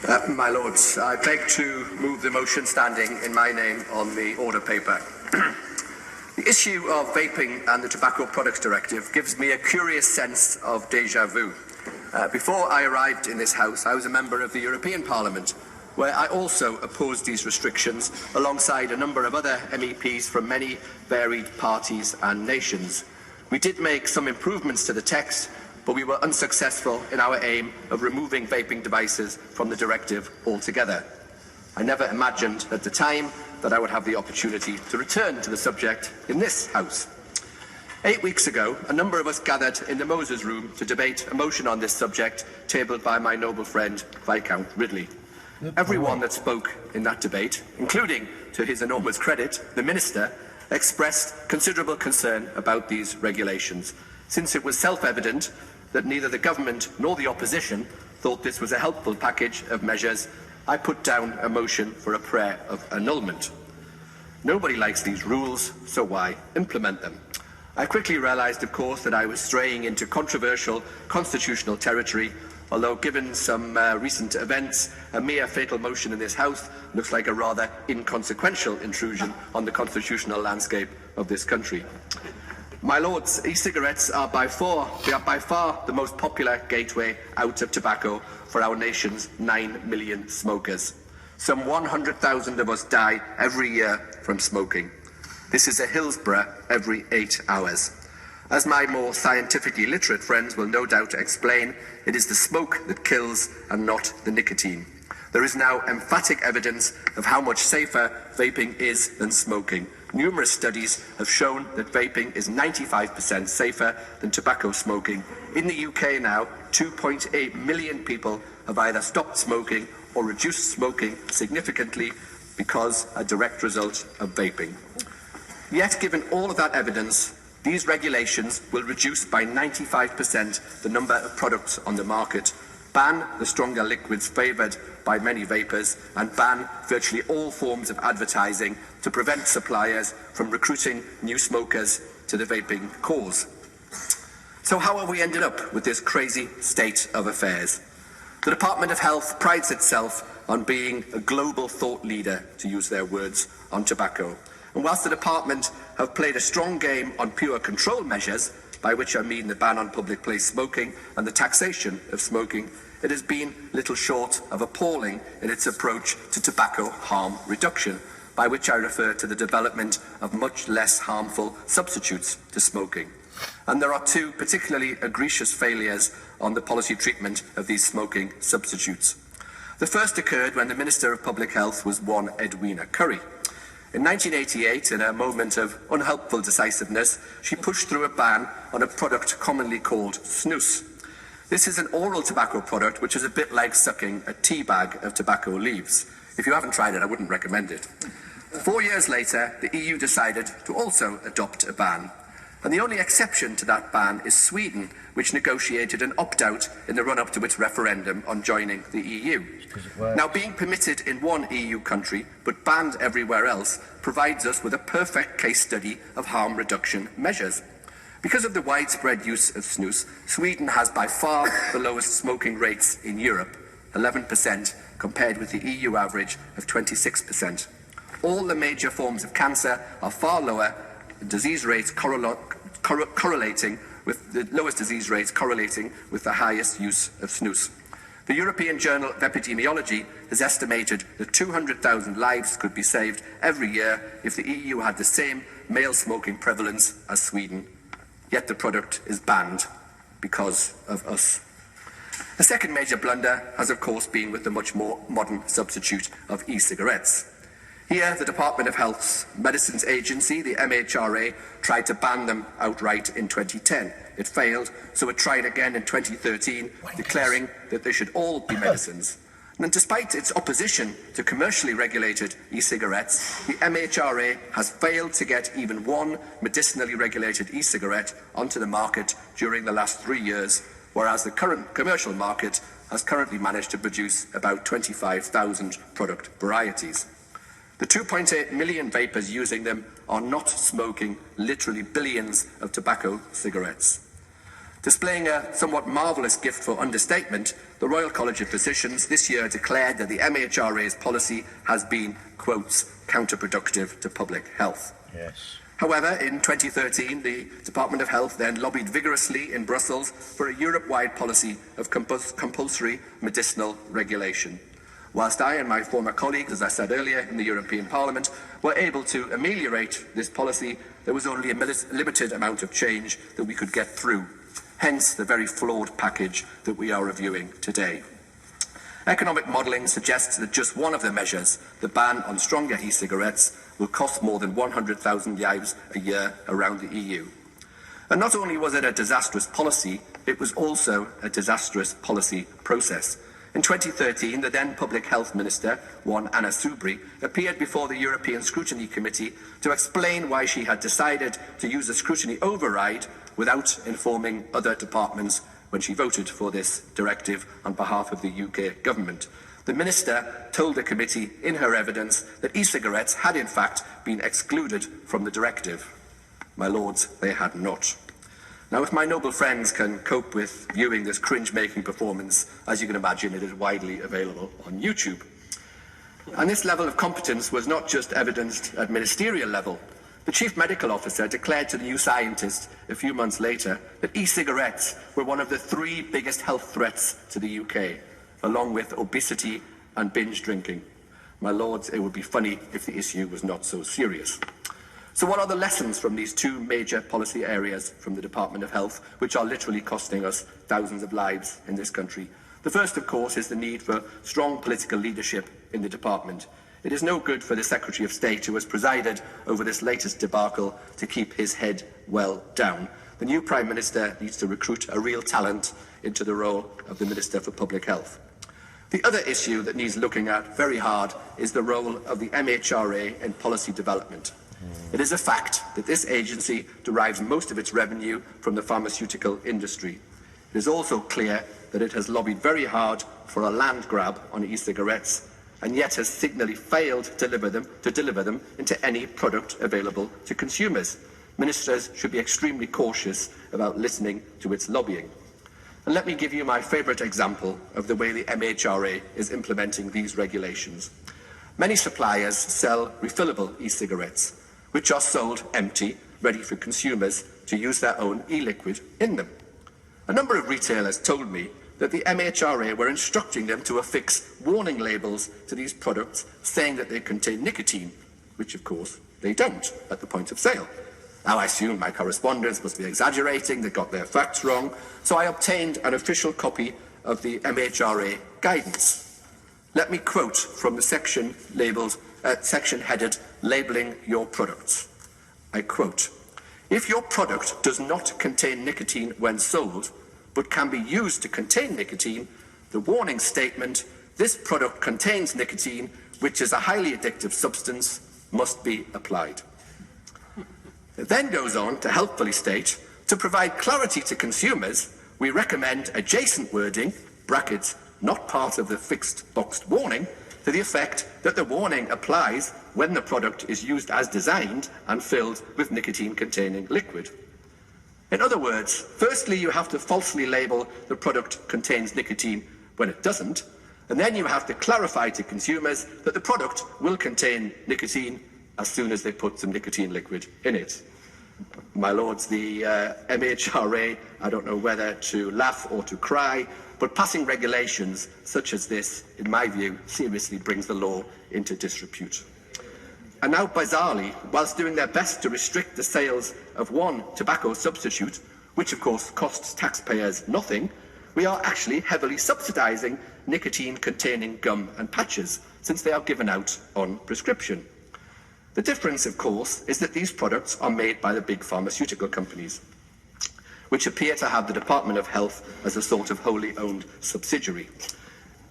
My Lords, I beg to move the motion standing in my name on the order paper. The issue of vaping and the Tobacco Products Directive gives me a curious sense of déjà vu. Before I arrived in this House, I was a member of the European Parliament, where I also opposed these restrictions alongside a number of other MEPs from many varied parties and nations. We did make some improvements to the text, but we were unsuccessful in our aim of removing vaping devices from the directive altogether. I never imagined at the time that I would have the opportunity to return to the subject in this House. 8 weeks ago, a number of us gathered in the Moses Room to debate a motion on this subject tabled by my noble friend Viscount Ridley. Everyone that spoke in that debate, including, to his enormous credit, the Minister, expressed considerable concern about these regulations, since it was self-evident that neither the government nor the opposition thought this was a helpful package of measures. I put down a motion for a prayer of annulment. Nobody likes these rules, so why implement them? I quickly realised, of course, that I was straying into controversial constitutional territory, although given some recent events, a mere fatal motion in this House looks like a rather inconsequential intrusion on the constitutional landscape of this country. My Lords, e-cigarettes are by far the most popular gateway out of tobacco for our nation's 9 million smokers. Some 100,000 of us die every year from smoking. This is a Hillsborough every 8 hours. As my more scientifically literate friends will no doubt explain, it is the smoke that kills and not the nicotine. There is now emphatic evidence of how much safer vaping is than smoking. Numerous studies have shown that vaping is 95% safer than tobacco smoking. In the UK now, 2.8 million people have either stopped smoking or reduced smoking significantly because a direct result of vaping. Yet, given all of that evidence, these regulations will reduce by 95% the number of products on the market, ban the stronger liquids favoured by many vapers, and ban virtually all forms of advertising to prevent suppliers from recruiting new smokers to the vaping cause. So how have we ended up with this crazy state of affairs? The Department of Health prides itself on being a global thought leader, to use their words, on tobacco. And whilst the department have played a strong game on pure control measures, by which I mean the ban on public place smoking and the taxation of smoking, it has been little short of appalling in its approach to tobacco harm reduction, by which I refer to the development of much less harmful substitutes to smoking. And there are two particularly egregious failures on the policy treatment of these smoking substitutes. The first occurred when the Minister of Public Health was one Edwina Currie. In 1988, in a moment of unhelpful decisiveness, she pushed through a ban on a product commonly called snus. This is an oral tobacco product which is a bit like sucking a tea bag of tobacco leaves. If you haven't tried it, I wouldn't recommend it. 4 years later, the EU decided to also adopt a ban. And the only exception to that ban is Sweden, which negotiated an opt-out in the run-up to its referendum on joining the EU. Now, being permitted in one EU country, but banned everywhere else, provides us with a perfect case study of harm reduction measures. Because of the widespread use of snus, Sweden has by far the lowest smoking rates in Europe, 11%, compared with the EU average of 26%. All the major forms of cancer are far lower, disease rates correlating with the lowest disease rates correlating with the highest use of snus. The European Journal of Epidemiology has estimated that 200,000 lives could be saved every year if the EU had the same male smoking prevalence as Sweden. Yet the product is banned because of us. The second major blunder has, of course, been with the much more modern substitute of e-cigarettes. Here, the Department of Health's Medicines Agency, the MHRA, tried to ban them outright in 2010. It failed, so it tried again in 2013, declaring that they should all be medicines. And despite its opposition to commercially regulated e-cigarettes, the MHRA has failed to get even one medicinally regulated e-cigarette onto the market during the last 3 years, whereas the current commercial market has currently managed to produce about 25,000 product varieties. The 2.8 million vapers using them are not smoking literally billions of tobacco cigarettes. Displaying a somewhat marvellous gift for understatement, the Royal College of Physicians this year declared that the MHRA's policy has been, quotes, counterproductive to public health. Yes. However, in 2013, the Department of Health then lobbied vigorously in Brussels for a Europe-wide policy of compulsory medicinal regulation. Whilst I and my former colleagues, as I said earlier, in the European Parliament, were able to ameliorate this policy, there was only a limited amount of change that we could get through. Hence the very flawed package that we are reviewing today. Economic modelling suggests that just one of the measures, the ban on stronger e-cigarettes, will cost more than 100,000 lives a year around the EU. And not only was it a disastrous policy, it was also a disastrous policy process. In 2013, the then Public Health Minister, one Anna Soubry, appeared before the European Scrutiny Committee to explain why she had decided to use a scrutiny override without informing other departments when she voted for this directive on behalf of the UK government. The Minister told the committee in her evidence that e-cigarettes had in fact been excluded from the directive. My lords, they had not. Now, if my noble friends can cope with viewing this cringe-making performance, as you can imagine, it is widely available on YouTube. And this level of competence was not just evidenced at ministerial level. The Chief Medical Officer declared to the New Scientist a few months later that e-cigarettes were one of the 3 biggest health threats to the UK, along with obesity and binge drinking. My lords, it would be funny if the issue was not so serious. So what are the lessons from these 2 major policy areas from the Department of Health, which are literally costing us thousands of lives in this country? The first, of course, is the need for strong political leadership in the department. It is no good for the Secretary of State, who has presided over this latest debacle, to keep his head well down. The new Prime Minister needs to recruit a real talent into the role of the Minister for Public Health. The other issue that needs looking at very hard is the role of the MHRA in policy development. It is a fact that this agency derives most of its revenue from the pharmaceutical industry. It is also clear that it has lobbied very hard for a land grab on e-cigarettes, and yet has signally failed to deliver them into any product available to consumers. Ministers should be extremely cautious about listening to its lobbying. And let me give you my favourite example of the way the MHRA is implementing these regulations. Many suppliers sell refillable e-cigarettes, which are sold empty, ready for consumers to use their own e-liquid in them. A number of retailers told me that the MHRA were instructing them to affix warning labels to these products saying that they contain nicotine, which of course they don't at the point of sale. Now, I assume my correspondents must be exaggerating, they got their facts wrong, so I obtained an official copy of the MHRA guidance. Let me quote from the section headed Labelling Your Products. I quote, "If your product does not contain nicotine when sold, but can be used to contain nicotine, the warning statement, 'This product contains nicotine, which is a highly addictive substance,' must be applied." It then goes on to helpfully state, "To provide clarity to consumers, we recommend adjacent wording, brackets, not part of the fixed boxed warning, to the effect that the warning applies when the product is used as designed and filled with nicotine-containing liquid." In other words, firstly, you have to falsely label the product contains nicotine when it doesn't, and then you have to clarify to consumers that the product will contain nicotine as soon as they put some nicotine liquid in it. My lords, the MHRA, I don't know whether to laugh or to cry, but passing regulations such as this, in my view, seriously brings the law into disrepute. And now, bizarrely, whilst doing their best to restrict the sales of one tobacco substitute, which of course costs taxpayers nothing, we are actually heavily subsidising nicotine-containing gum and patches, since they are given out on prescription. The difference, of course, is that these products are made by the big pharmaceutical companies, which appear to have the Department of Health as a sort of wholly owned subsidiary.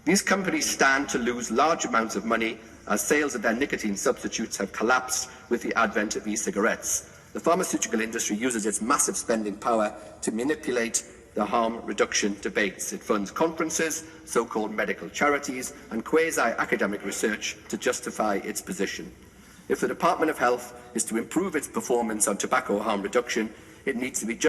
These companies stand to lose large amounts of money as sales of their nicotine substitutes have collapsed with the advent of e-cigarettes. The pharmaceutical industry uses its massive spending power to manipulate the harm reduction debates. It funds conferences, so-called medical charities, and quasi-academic research to justify its position. If the Department of Health is to improve its performance on tobacco harm reduction, it needs to be